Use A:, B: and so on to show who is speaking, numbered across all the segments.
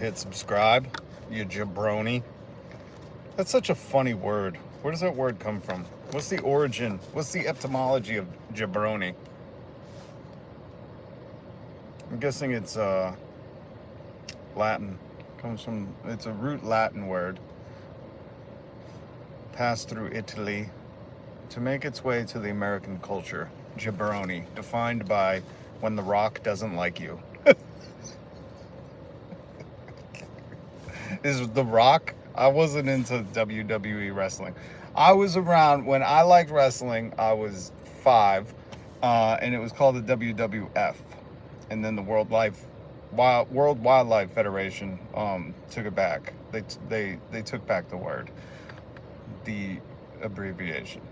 A: Hit subscribe, you jabroni. That's such a funny word. Where does that word come from? What's the origin? What's the etymology of jabroni? I'm guessing it's Latin. It's a root Latin word. Passed through Italy to make its way to the American culture. Jabroni, defined by when The Rock doesn't like you. Is The Rock? I wasn't into WWE wrestling. I was around when I liked wrestling. I was 5, and it was called the WWF, and then the World Wildlife Federation took it back. They took back the word, the abbreviation.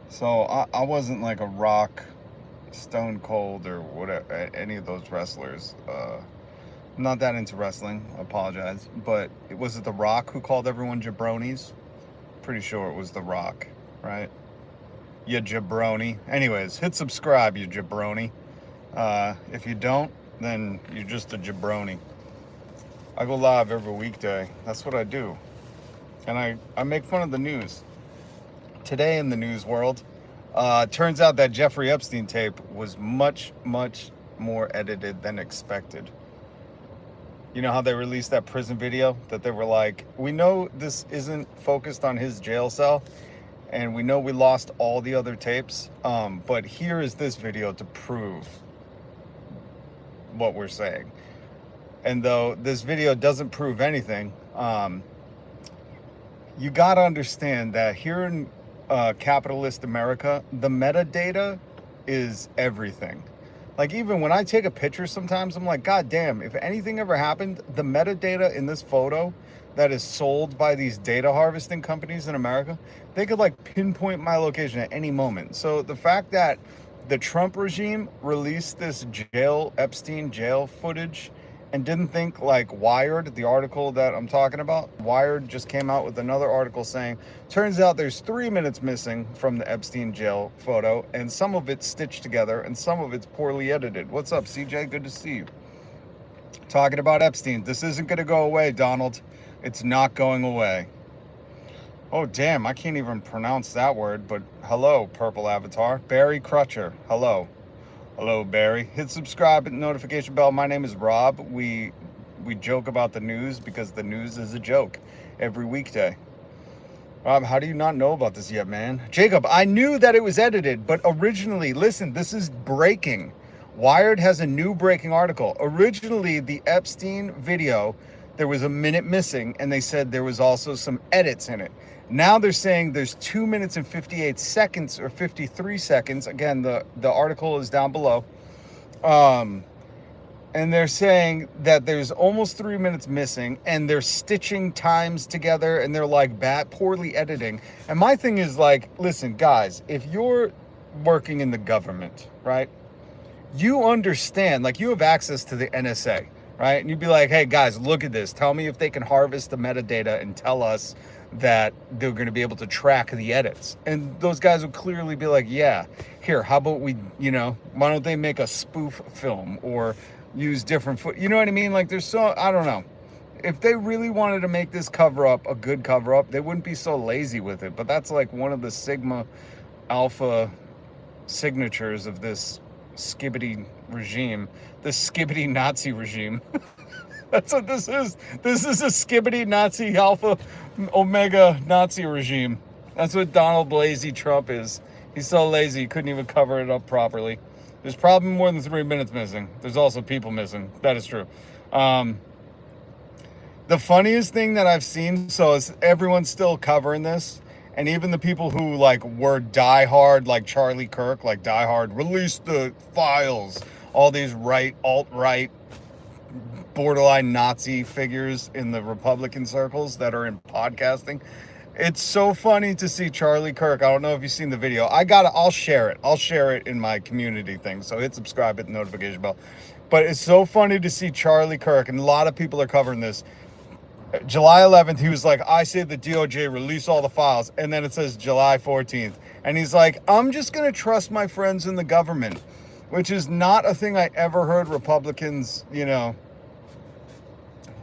A: So I wasn't like a Rock, Stone Cold, or whatever, any of those wrestlers. I'm not that into wrestling. I apologize. But was it The Rock who called everyone jabronis? Pretty sure it was The Rock, right? You jabroni. Anyways, hit subscribe, you jabroni. If you don't, then you're just a jabroni. I go live every weekday. That's what I do. And I make fun of the news. Today in the news world, turns out that Jeffrey Epstein tape was much, much more edited than expected. You know how they released that prison video that they were like, we know this isn't focused on his jail cell, and we know we lost all the other tapes, but here is this video to prove what we're saying. And though this video doesn't prove anything, you got to understand that here in capitalist America, the metadata is everything. Like, even when I take a picture sometimes, I'm like, God damn, if anything ever happened, the metadata in this photo that is sold by these data harvesting companies in America, they could like pinpoint my location at any moment. So the fact that the Trump regime released this Epstein jail footage and didn't think like Wired, the article that I'm talking about, Wired just came out with another article saying, turns out there's 3 minutes missing from the Epstein jail photo, and some of it's stitched together and some of it's poorly edited. What's up, CJ? Good to see you. Talking about Epstein. This isn't going to go away, Donald. It's not going away. Oh, damn, I can't even pronounce that word, but hello, purple avatar. Barry Crutcher, hello. Hello, Barry. Hit subscribe and notification bell. My name is Rob. We joke about the news because the news is a joke every weekday. Rob, how do you not know about this yet, man? Jacob, I knew that it was edited, but originally, listen, this is breaking. Wired has a new breaking article. Originally, the Epstein video, there was a minute missing, and they said there was also some edits in it. Now they're saying there's 2 minutes and 58 seconds or 53 seconds. Again, the article is down below. And they're saying that there's almost 3 minutes missing, and they're stitching times together, and they're like poorly editing. And my thing is like, listen, guys, if you're working in the government, right, you understand, like, you have access to the NSA, right? And you'd be like, hey, guys, look at this. Tell me if they can harvest the metadata and tell us that they're going to be able to track the edits. And those guys would clearly be like, yeah, here, how about we, why don't they make a spoof film or use different you know what I mean? Like, I don't know. If they really wanted to make this cover up a good cover up, they wouldn't be so lazy with it. But that's like one of the Sigma Alpha signatures of this skibbity regime, this skibbity Nazi regime. That's what this is. This is a skibbity Nazi Alpha Omega Nazi regime. That's what Donald Lazy Trump is. He's so lazy he couldn't even cover it up properly. There's probably more than 3 minutes missing. There's also people missing. That is true. The funniest thing that I've seen, so is everyone's still covering this, and even the people who like were diehard, like Charlie Kirk, like diehard, release the files. All these alt-right, borderline Nazi figures in the Republican circles that are in podcasting. It's so funny to see Charlie Kirk. I don't know if you've seen the video. I'll share it. I'll share it in my community thing. So hit subscribe, hit the notification bell. But it's so funny to see Charlie Kirk, and a lot of people are covering this. July 11th, he was like, I say the DOJ release all the files. And then it says July 14th. And he's like, I'm just going to trust my friends in the government, which is not a thing I ever heard Republicans,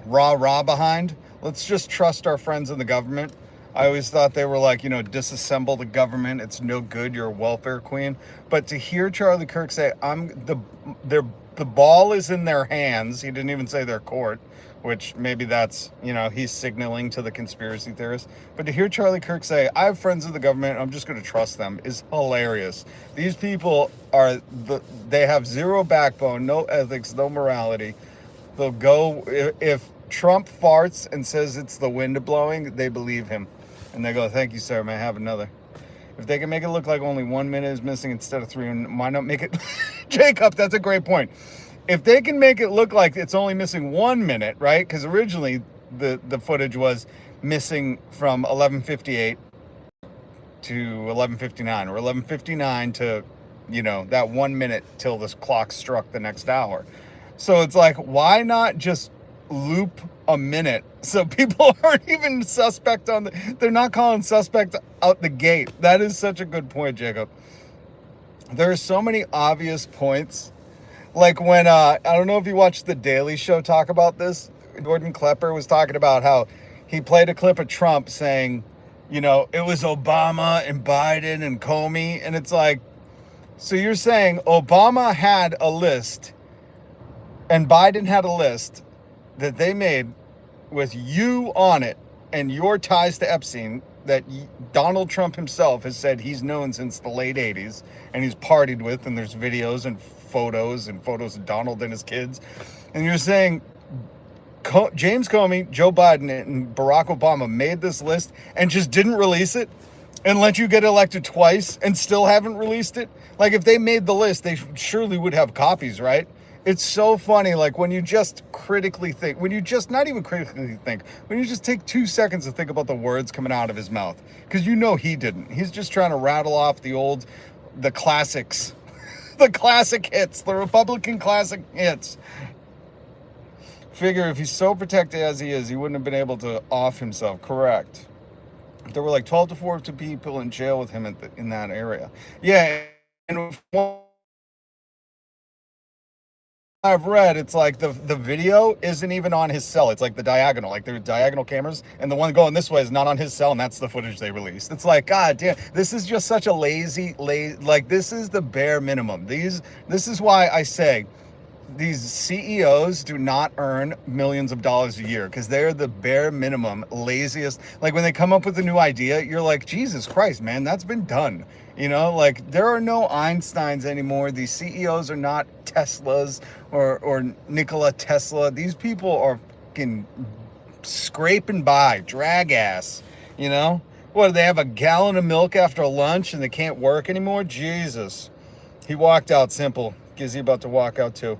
A: rah-rah behind. Let's just trust our friends in the government. I always thought they were like, disassemble the government. It's no good. You're a welfare queen. But to hear Charlie Kirk say, the ball is in their hands. He didn't even say their court, which maybe that's, he's signaling to the conspiracy theorists. But to hear Charlie Kirk say, I have friends in the government, I'm just going to trust them, is hilarious. These people they have zero backbone, no ethics, no morality. They'll go, if Trump farts and says it's the wind blowing, they believe him. And they go, thank you, sir, may I have another? If they can make it look like only 1 minute is missing instead of 3, why not make it... Jacob, that's a great point. If they can make it look like it's only missing 1 minute, right? Because originally the footage was missing from 11:58 to 11:59, or 11:59 to, that 1 minute till this clock struck the next hour. So it's like, why not just loop a minute so people aren't even suspect they're not calling suspect out the gate. That is such a good point, Jacob. There are so many obvious points. Like when, I don't know if you watched The Daily Show talk about this. Gordon Klepper was talking about how he played a clip of Trump saying, it was Obama and Biden and Comey. And it's like, so you're saying Obama had a list and Biden had a list that they made with you on it and your ties to Epstein that Donald Trump himself has said he's known since the late 80s and he's partied with, and there's videos and photos of Donald and his kids. And you're saying James Comey, Joe Biden, and Barack Obama made this list and just didn't release it and let you get elected twice and still haven't released it? Like, if they made the list, they surely would have copies, right? It's so funny, like when you just critically think, when you just not even critically think, when you just take 2 seconds to think about the words coming out of his mouth, because he didn't. He's just trying to rattle off the classics, the classic hits, the Republican classic hits. Figure if he's so protected as he is, he wouldn't have been able to off himself. Correct. There were like 12 to 14 people in jail with him in that area. Yeah, and I've read, it's like the video isn't even on his cell. It's like the diagonal, like there's diagonal cameras, and the one going this way is not on his cell, and that's the footage they released. It's like, God damn, this is just such a lazy, like this is the bare minimum. This is why I say these CEOs do not earn millions of dollars a year, because they're the bare minimum, laziest. Like when they come up with a new idea, you're like, Jesus Christ, man, that's been done. Like there are no Einsteins anymore. These CEOs are not Teslas or Nikola Tesla. These people are fucking scraping by, drag ass, What, do they have a gallon of milk after lunch and they can't work anymore? Jesus. He walked out, simple. Gizzy about to walk out too.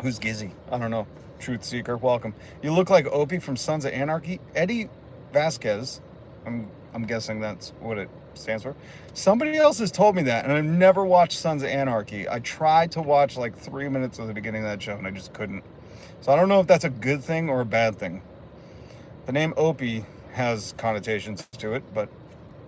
A: Who's Gizzy? I don't know. Truth Seeker, welcome. You look like Opie from Sons of Anarchy. Eddie Vasquez. I'm guessing that's what it stands for. Somebody else has told me that, and I've never watched Sons of Anarchy. I tried to watch like 3 minutes of the beginning of that show, and I just couldn't. So I don't know if that's a good thing or a bad thing. The name Opie has connotations to it, but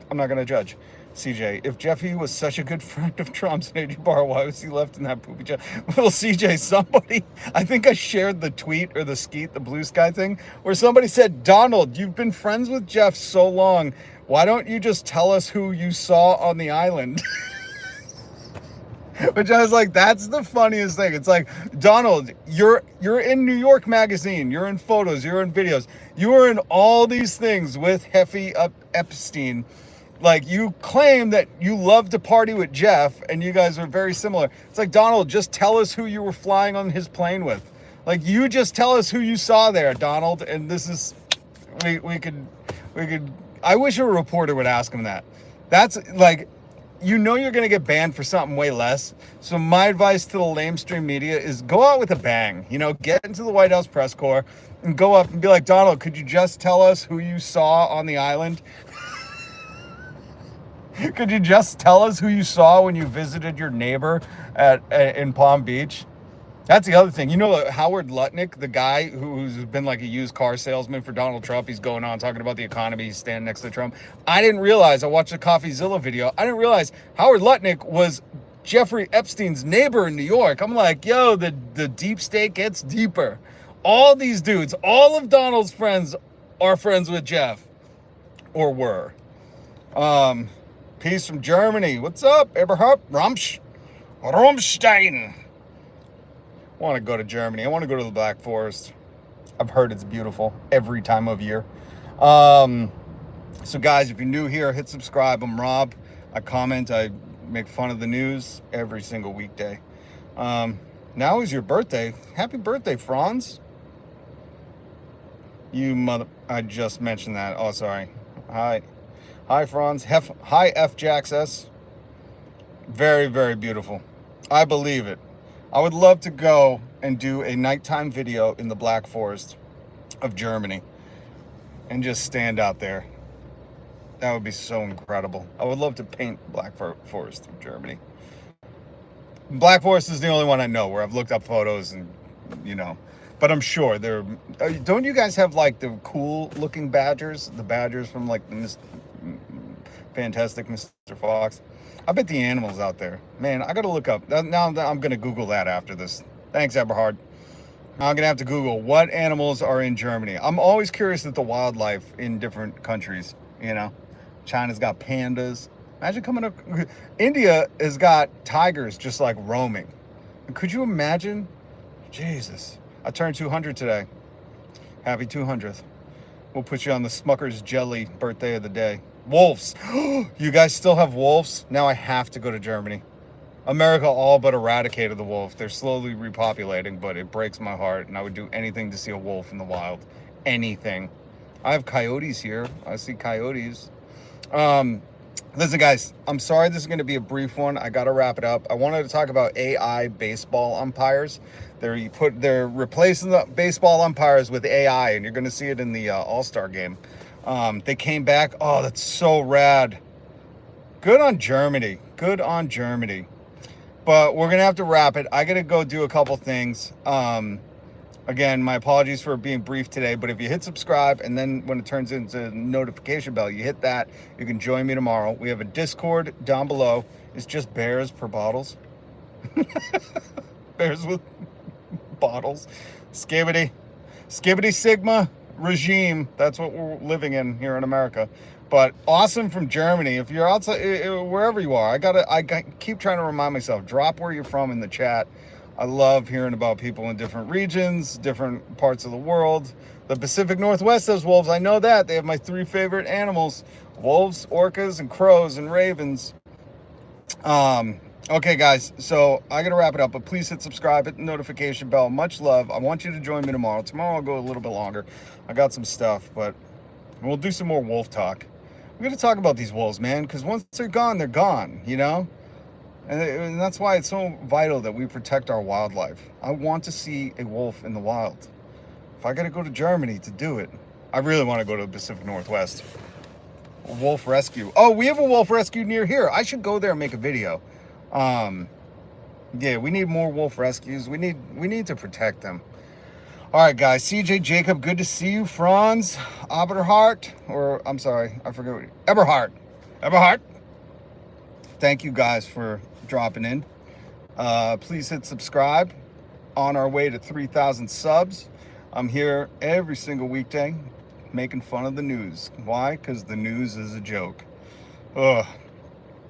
A: I'm not going to judge. CJ, if Jeffy was such a good friend of Trump's and AG Barr, why was he left in that poopy job? Well, CJ, I think I shared the tweet or the skeet, the blue sky thing, where somebody said, Donald, you've been friends with Jeff so long. Why don't you just tell us who you saw on the island? Which I was like, that's the funniest thing. It's like, Donald, you're in New York Magazine. You're in photos. You're in videos. You are in all these things with Heffy Epstein. Like, you claim that you love to party with Jeff, and you guys are very similar. It's like, Donald, just tell us who you were flying on his plane with. Like, you just tell us who you saw there, Donald. And this is, we could, I wish a reporter would ask him that. That's like, you're going to get banned for something way less. So my advice to the lamestream media is go out with a bang. Get into the White House press corps and go up and be like, Donald, could you just tell us who you saw on the island? Could you just tell us who you saw when you visited your neighbor in Palm Beach? That's the other thing. Howard Lutnick, the guy who's been like a used car salesman for Donald Trump, he's going on talking about the economy, he's standing next to Trump. I didn't realize, I watched the CoffeeZilla video, I didn't realize Howard Lutnick was Jeffrey Epstein's neighbor in New York. I'm like, yo, the deep state gets deeper. All these dudes, all of Donald's friends are friends with Jeff, or were. Peace from Germany. What's up, Eberhard? Rammstein. I want to go to Germany. I want to go to the Black Forest. I've heard it's beautiful every time of year. So guys, if you're new here, hit subscribe. I'm Rob. I comment. I make fun of the news every single weekday. Now is your birthday. Happy birthday, Franz. You mother... I just mentioned that. Oh, sorry. Hi, Franz. Hi, F. Jax S. Very, very beautiful. I believe it. I would love to go and do a nighttime video in the Black Forest of Germany and just stand out there. That would be so incredible. I would love to paint Black Forest of Germany. Black Forest is the only one I know where I've looked up photos and, you know, but I'm sure there. Don't you guys have like the cool looking badgers? The badgers from like the Fantastic Mr. Fox. I bet the animals out there. Man, I got to look up. Now I'm going to Google that after this. Thanks, Eberhard. I'm going to have to Google what animals are in Germany. I'm always curious at the wildlife in different countries, you know. China's got pandas. Imagine coming up. India has got tigers just like roaming. Could you imagine? Jesus. I turned 200 today. Happy 200th. We'll put you on the Smucker's Jelly birthday of the day. Wolves. You guys still have wolves? Now I have to go to Germany. America all but eradicated the wolf. They're slowly repopulating, but it breaks my heart, and I would do anything to see a wolf in the wild. Anything. I have coyotes here. I see coyotes. Listen, guys, I'm sorry this is going to be a brief one. I got to wrap it up. I wanted to talk about AI baseball umpires. They're replacing the baseball umpires with AI, and you're going to see it in the All-Star game. They came back. Oh, that's so rad. Good on Germany. Good on Germany. But we're going to have to wrap it. I got to go do a couple things. Again, my apologies for being brief today, but if you hit subscribe and then when it turns into notification bell, you hit that, you can join me tomorrow. We have a Discord down below. It's just bears per bottles. Bears with bottles. Skibbity Sigma regime. That's what we're living in here in America. But awesome from Germany. If you're outside, wherever you are, I keep trying to remind myself, drop where you're from in the chat. I love hearing about people in different regions, different parts of the world. The Pacific Northwest has wolves. I know that. They have my 3 favorite animals: wolves, orcas, and crows, and ravens. Okay, guys, so I got to wrap it up, but please hit subscribe, hit the notification bell. Much love. I want you to join me tomorrow. Tomorrow I'll go a little bit longer. I got some stuff, but we'll do some more wolf talk. We're going to talk about these wolves, man, because once they're gone, you know? And that's why it's so vital that we protect our wildlife. I want to see a wolf in the wild. If I got to go to Germany to do it, I really want to go to the Pacific Northwest. A wolf rescue. Oh, we have a wolf rescue near here. I should go there and make a video. Yeah, we need more wolf rescues. We need to protect them. All right, guys. CJ Jacob, good to see you. Franz Eberhard, or I'm sorry, I forget what. Eberhard. Thank you guys for dropping in. Please hit subscribe. On our way to 3,000 subs. I'm here every single weekday making fun of the news. Why? Because the news is a joke. Ugh.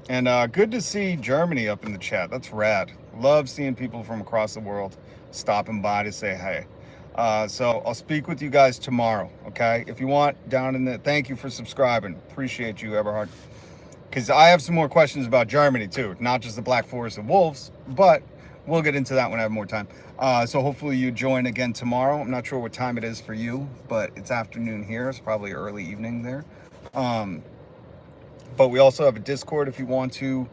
A: And good to see Germany up in the chat. That's rad. Love seeing people from across the world stopping by to say hey. So I'll speak with you guys tomorrow, okay? If you want, down in the... Thank you for subscribing. Appreciate you, Eberhard. Because I have some more questions about Germany, too. Not just the Black Forest of wolves, but we'll get into that when I have more time. So hopefully you join again tomorrow. I'm not sure what time it is for you, but it's afternoon here. It's probably early evening there. But we also have a Discord if you want to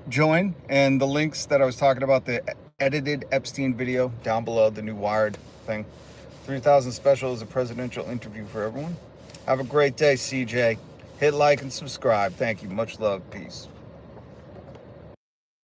A: join. And the links that I was talking about, the edited Epstein video down below, the new Wired thing. 3,000 special is a presidential interview for everyone. Have a great day, CJ. Hit like and subscribe. Thank you. Much love. Peace.